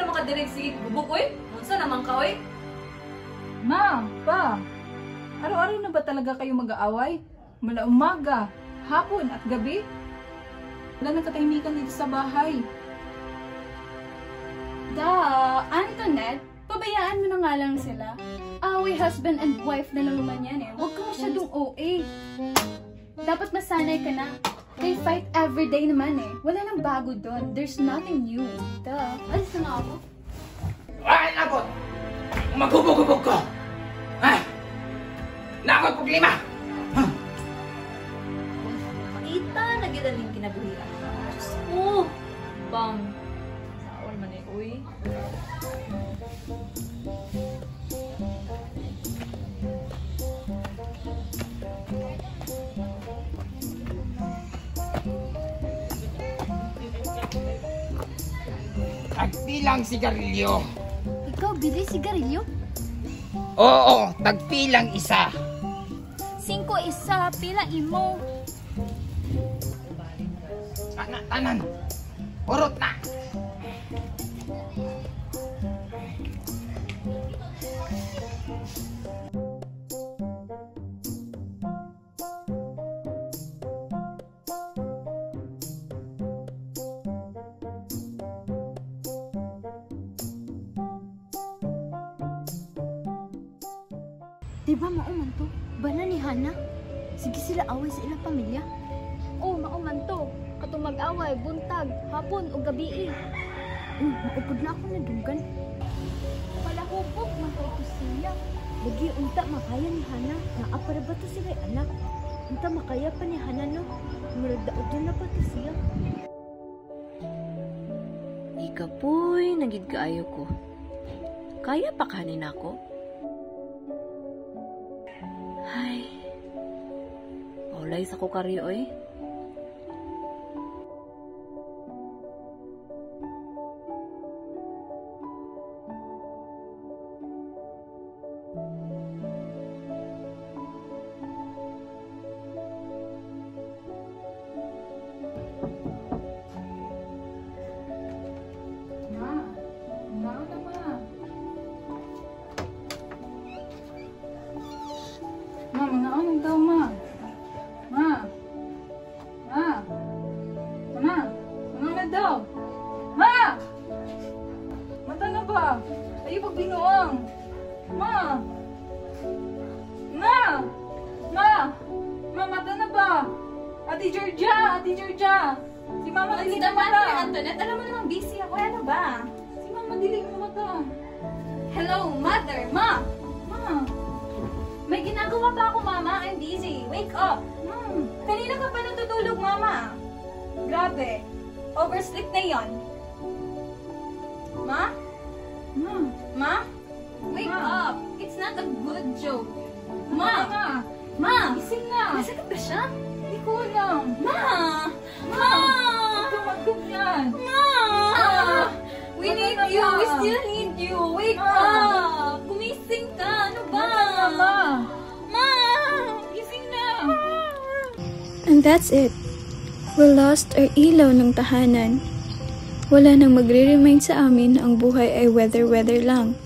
na makadirig si Bubuk, oy? Unsa naman ka, oy? Ma, pa, araw-araw na ba talaga kayo mag-aaway? Mula umaga, hapon at gabi? Wala nang katahimikan dito sa bahay. Antoinette, pabayaan mo na nga lang sila. Away husband and wife na lang naman yan eh. Huwag ka masyadong OA. Dapat masanay ka na. They fight every day naman eh. Wala nang bago doon. There's nothing new. Alis na nga ako. Ay, nakot! Magubog-ubog ko! Ha? Nakot pag lima! Kita na gidaling kinabuhian. Diyos ko! Bang! Saol man eh, uy. Tagpilang sigarilyo. Ikaw, bili sigarilyo? Oo, tagpilang isa. 5 isa, pila imo. Tanan. Urot na. Diba mauman to? Bala ni Hana? Sige sila away sa ilang pamilya. Oh, mauman to. Katong mag-away, buntag, hapon o gabi. Maupod na ako na dugan. Palahubog, makay ko siya. Lagi unta makaya ni Hana. Naapara ba to sila anak? Unta makaya pa ni Hana no? Maragdaod na pa to siya. Ikapoy, nagid kaayo ko. Kaya pa kanin ako? Ay, paulay sa kukaryo eh. Mga anong daw, ma? Ma? Ano na daw? Ma! Mata na ba? Ayaw pag binuang. Ma! Mata na ba? Ate Georgia! Si Mama dili mo mata. Antoinette, alam mo namang busy ako. Ano ba? Si Mama dili mo mata. Hello, mother! Ma! May ginagawa pa ako, Mama. I'm busy. Wake up! Kanina ka pa natutulog, Mama. Grabe. Oversleep na yon. Ma? Wake up! It's not a good joke. Ma! Gising na. Nasakit ba siya? Hindi ko alam. Ma! Tumagkog yan. We need you. We still need you. Wake up! Gumising ka. Ano ba? Ma! Gising na. And that's it. We lost our ilaw ng tahanan. Wala nang magre-remind sa amin na ang buhay ay weather lang.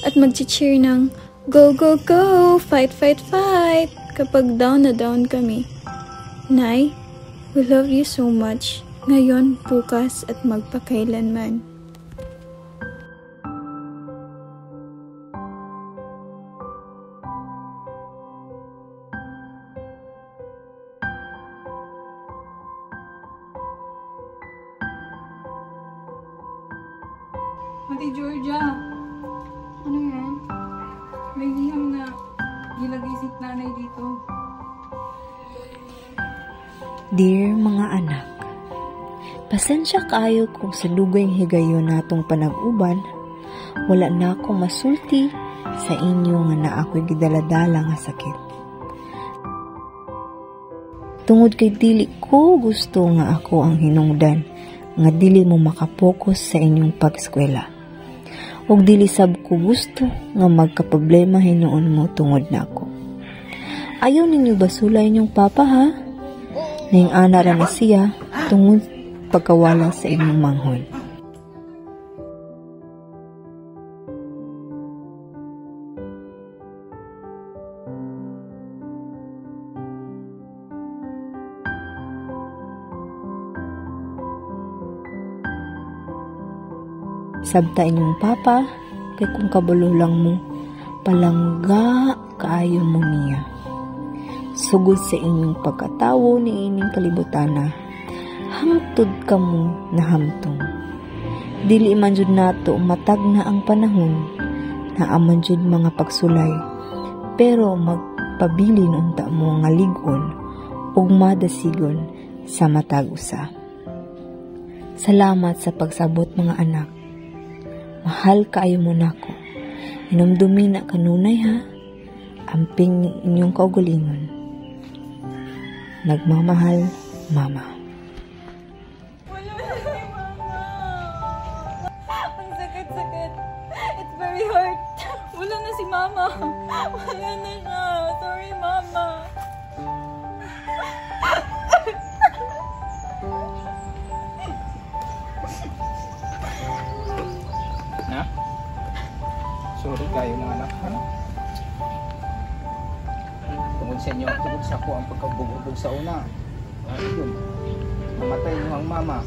At mag-cheer ng go, go, go! Fight, fight, fight! Kapag down na down kami. Nay, we love you so much. Ngayon, bukas at magpakailanman. Ate Georgia, Ano yan? may liham na gilagay si nanay dito. Dear mga anak, pasensya kaayo kung sa lugayng higayon natong panag-uban, wala na akong masulti sa inyo nga na ako'y gidaladala nga sakit. Tungod kay dili ko gusto nga ako ang hinungdan, nga dili mo makapokus sa inyong pag-eskwela. Ug dili sab ko gusto nga magkaproblema hinuon mo tungod na ako. Ayaw ninyo basulay inyong papa ha? Ning ana ra na siya tungod pagkawala sa inyong manghod. Sabta inyong papa, kay kung kabalo lang mo, palangga kaayo mo niya. Sugod sa inyong pagkatawo ni ining kalibutana, hangtod ka mo na hamtong. Dili man jud nato matag na ang panahon, na aman jud mga pagsulay, pero magpabilin unta mo nga lig-on ug madasigon sa matag usa. Salamat sa pagsabot mga anak. Mahal kaayo mo nako. Inumdumi na kanunay ha. Amping inyong kaugalingon. Nagmamahal, Mama. Wala na si Mama. Ang sakit-sakit. It's very hard. Wala na si Mama. Wala na siya. Sorry, Mama. Na? Sorry kayo mga anak, ano? Tungod sa inyo, tungod sa ako ang pagkabugubog sa una. Yun, namatay niyo ang mama.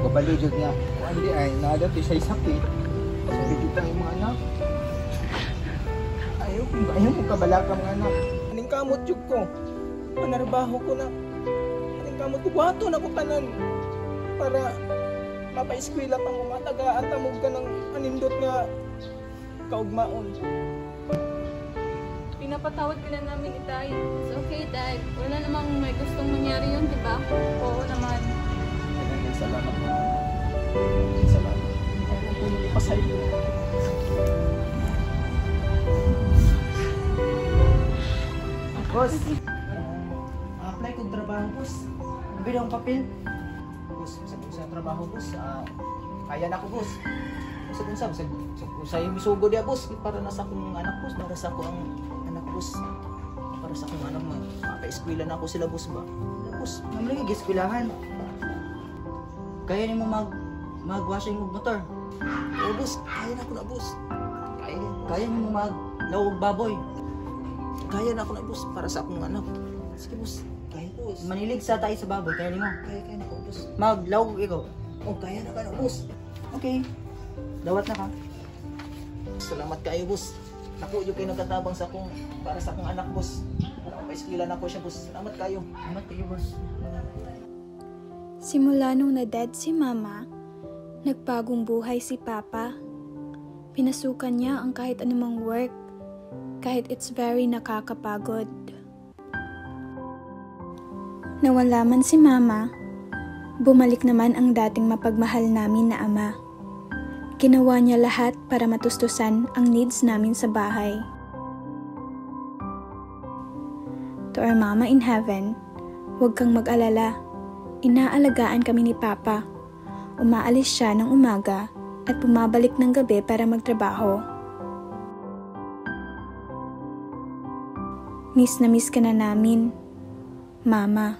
Kabalo jud nga, kung hindi ay naadati siya sakit. Sorry dito tayo mga anak. Ayaw mo kabalakang mga anak. Aning kamot jud ko. Panarbaho ko na. Aning kamot ko, buhato na ko tanan. Para mapa-eskwela pang umatagaan tamog ka ng anindot nga kaugmaon. Pinapatawad ka na namin, Itay. It's okay, Dad. Wala namang may gustong mangyari yun, di ba? Oo naman. Maraming salamat. Maraming salamat. Ayaw ko nang ipasaylo. Boss, apply kong trabaho, boss. Nabili akong papel. Boss, sa trabaho, boss. Kaya na ako, boss. Sa yung misugo dia, boss. Para nasa akong anak, boss. Para sa akong anak, boss. Para sa akong anak, mapa-eskwela na ako sila, boss ba? Boss, Mamali ka eskwilahan. Kaya niyo mo mag-washing ng motor. oo, boss. Kaya na ako na, boss. Kaya niyo mo mag-lawog baboy. Kaya na ako na, boss. Para sa akong anak. Sige, boss. Kaya, boss. Manilig sa tayo sa baboy. Kaya niyo mo. Kaya na ako, boss. Mag-lawog ikaw. Oh, kaya na ka na, boss. Okay. Dawat na ka. Salamat kayo, boss. Naku, yung kayo nagkatabang sa akong, para sa akong anak, boss. Para mapa-eskwela na ako siya, boss. Salamat kayo. Salamat kayo, boss. Simula nung na-dead si Mama, nagbagong buhay si Papa. Pinasukan niya ang kahit anumang work, kahit it's very nakakapagod. Nawala man si Mama, bumalik naman ang dating mapagmahal namin na ama. Ginawa niya lahat para matustusan ang needs namin sa bahay. To our Mama in heaven, huwag kang mag-alala. Inaalagaan kami ni Papa. Umaalis siya ng umaga at bumabalik ng gabi para magtrabaho. Miss na miss ka na namin, Mama.